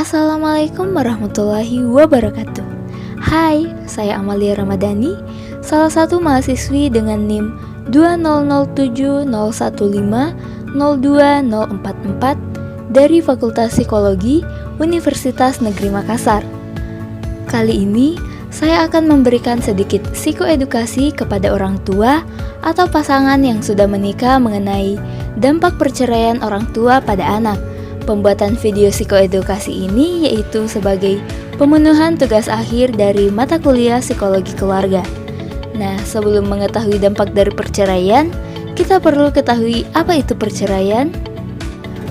Assalamualaikum warahmatullahi wabarakatuh. Hai, saya Amalia Ramadhani, salah satu mahasiswi dengan NIM 2007015020044 dari Fakultas Psikologi Universitas Negeri Makassar. Kali ini, saya akan memberikan sedikit psikoedukasi kepada orang tua atau pasangan yang sudah menikah mengenai dampak perceraian orang tua pada anak. Pembuatan video psikoedukasi ini yaitu sebagai pemenuhan tugas akhir dari mata kuliah psikologi keluarga. Nah, sebelum mengetahui dampak dari perceraian, kita perlu ketahui apa itu perceraian.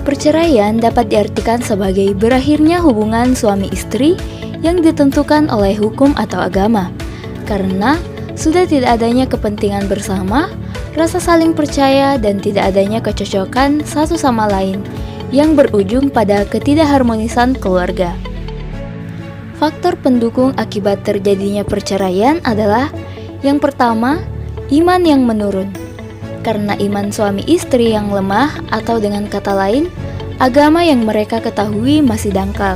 Perceraian dapat diartikan sebagai berakhirnya hubungan suami istri yang ditentukan oleh hukum atau agama, karena sudah tidak adanya kepentingan bersama, rasa saling percaya, dan tidak adanya kecocokan satu sama lain yang berujung pada ketidakharmonisan keluarga. Faktor pendukung akibat terjadinya perceraian adalah yang pertama, iman yang menurun. Karena iman suami istri yang lemah atau dengan kata lain, agama yang mereka ketahui masih dangkal.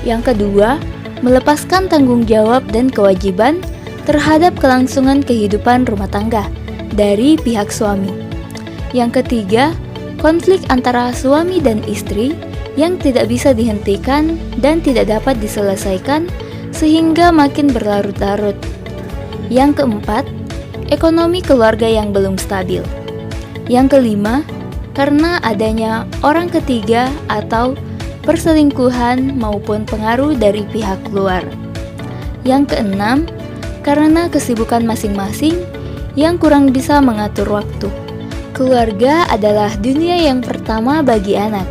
Yang kedua, melepaskan tanggung jawab dan kewajiban terhadap kelangsungan kehidupan rumah tangga dari pihak suami. Yang ketiga, konflik antara suami dan istri yang tidak bisa dihentikan dan tidak dapat diselesaikan sehingga makin berlarut-larut. Yang keempat, ekonomi keluarga yang belum stabil. Yang kelima, karena adanya orang ketiga atau perselingkuhan maupun pengaruh dari pihak luar. Yang keenam, karena kesibukan masing-masing yang kurang bisa mengatur waktu. Keluarga adalah dunia yang pertama bagi anak,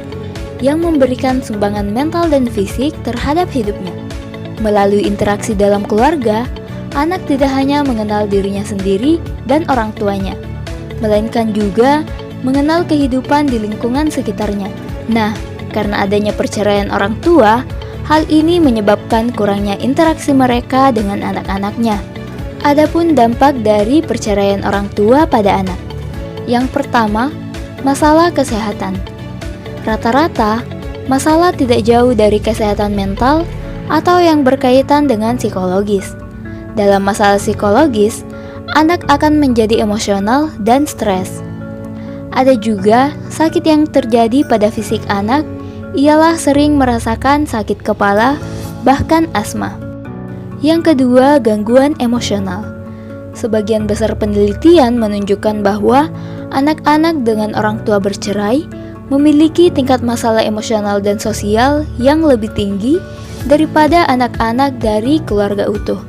yang memberikan sumbangan mental dan fisik terhadap hidupnya. Melalui interaksi dalam keluarga, anak tidak hanya mengenal dirinya sendiri dan orang tuanya, melainkan juga mengenal kehidupan di lingkungan sekitarnya. Nah, karena adanya perceraian orang tua, hal ini menyebabkan kurangnya interaksi mereka dengan anak-anaknya. Adapun dampak dari perceraian orang tua pada anak. Yang pertama, masalah kesehatan. Rata-rata, masalah tidak jauh dari kesehatan mental atau yang berkaitan dengan psikologis. Dalam masalah psikologis, anak akan menjadi emosional dan stres. Ada juga sakit yang terjadi pada fisik anak, ialah sering merasakan sakit kepala, bahkan asma. Yang kedua, gangguan emosional. Sebagian besar penelitian menunjukkan bahwa anak-anak dengan orang tua bercerai memiliki tingkat masalah emosional dan sosial yang lebih tinggi daripada anak-anak dari keluarga utuh.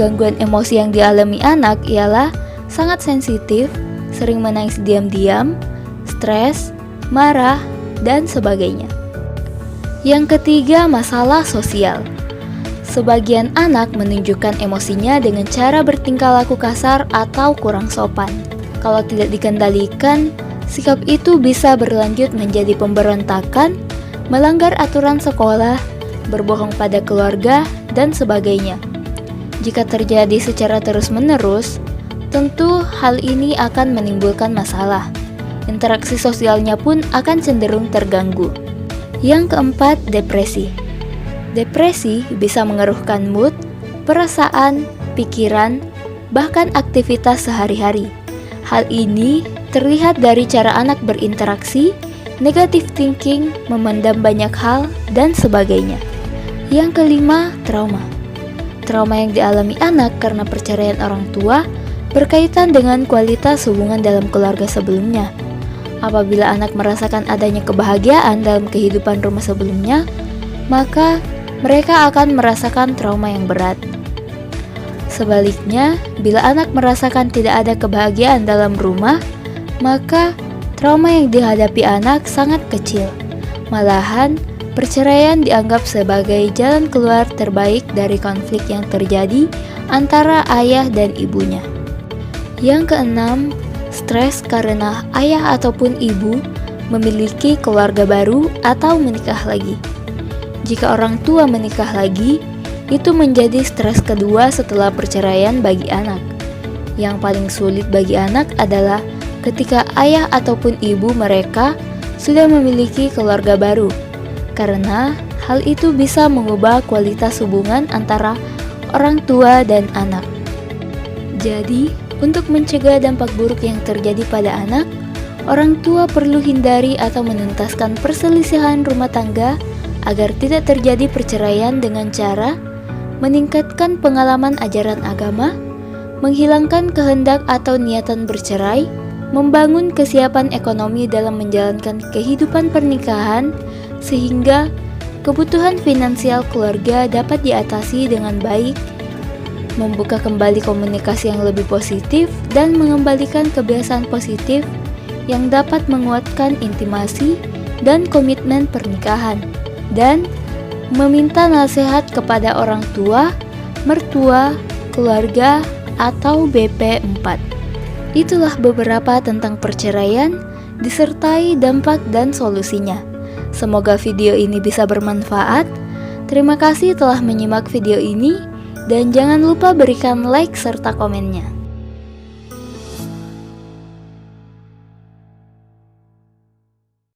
Gangguan emosi yang dialami anak ialah sangat sensitif, sering menangis diam-diam, stres, marah, dan sebagainya. Yang ketiga, masalah sosial. Sebagian anak menunjukkan emosinya dengan cara bertingkah laku kasar atau kurang sopan. Kalau tidak dikendalikan, sikap itu bisa berlanjut menjadi pemberontakan, melanggar aturan sekolah, berbohong pada keluarga, dan sebagainya. Jika terjadi secara terus-menerus, tentu hal ini akan menimbulkan masalah. Interaksi sosialnya pun akan cenderung terganggu. Yang keempat, depresi. Depresi bisa mengeruhkan mood, perasaan, pikiran, bahkan aktivitas sehari-hari. Hal ini terlihat dari cara anak berinteraksi, negative thinking, memendam banyak hal, dan sebagainya. Yang kelima, trauma. Trauma yang dialami anak karena perceraian orang tua berkaitan dengan kualitas hubungan dalam keluarga sebelumnya. Apabila anak merasakan adanya kebahagiaan dalam kehidupan rumah sebelumnya, maka mereka akan merasakan trauma yang berat. Sebaliknya, bila anak merasakan tidak ada kebahagiaan dalam rumah, maka trauma yang dihadapi anak sangat kecil. Malahan, perceraian dianggap sebagai jalan keluar terbaik dari konflik yang terjadi antara ayah dan ibunya. Yang keenam, stres karena ayah ataupun ibu memiliki keluarga baru atau menikah lagi. Jika orang tua menikah lagi, itu menjadi stres kedua setelah perceraian bagi anak. Yang paling sulit bagi anak adalah ketika ayah ataupun ibu mereka sudah memiliki keluarga baru, karena hal itu bisa mengubah kualitas hubungan antara orang tua dan anak. Jadi, untuk mencegah dampak buruk yang terjadi pada anak, orang tua perlu hindari atau menuntaskan perselisihan rumah tangga agar tidak terjadi perceraian dengan cara meningkatkan pengalaman ajaran agama, menghilangkan kehendak atau niatan bercerai, membangun kesiapan ekonomi dalam menjalankan kehidupan pernikahan sehingga kebutuhan finansial keluarga dapat diatasi dengan baik, membuka kembali komunikasi yang lebih positif dan mengembalikan kebiasaan positif yang dapat menguatkan intimasi dan komitmen pernikahan, dan meminta nasihat kepada orang tua, mertua, keluarga, atau BP4. Itulah beberapa tentang perceraian, disertai dampak dan solusinya. Semoga video ini bisa bermanfaat. Terima kasih telah menyimak video ini, dan jangan lupa berikan like serta komennya.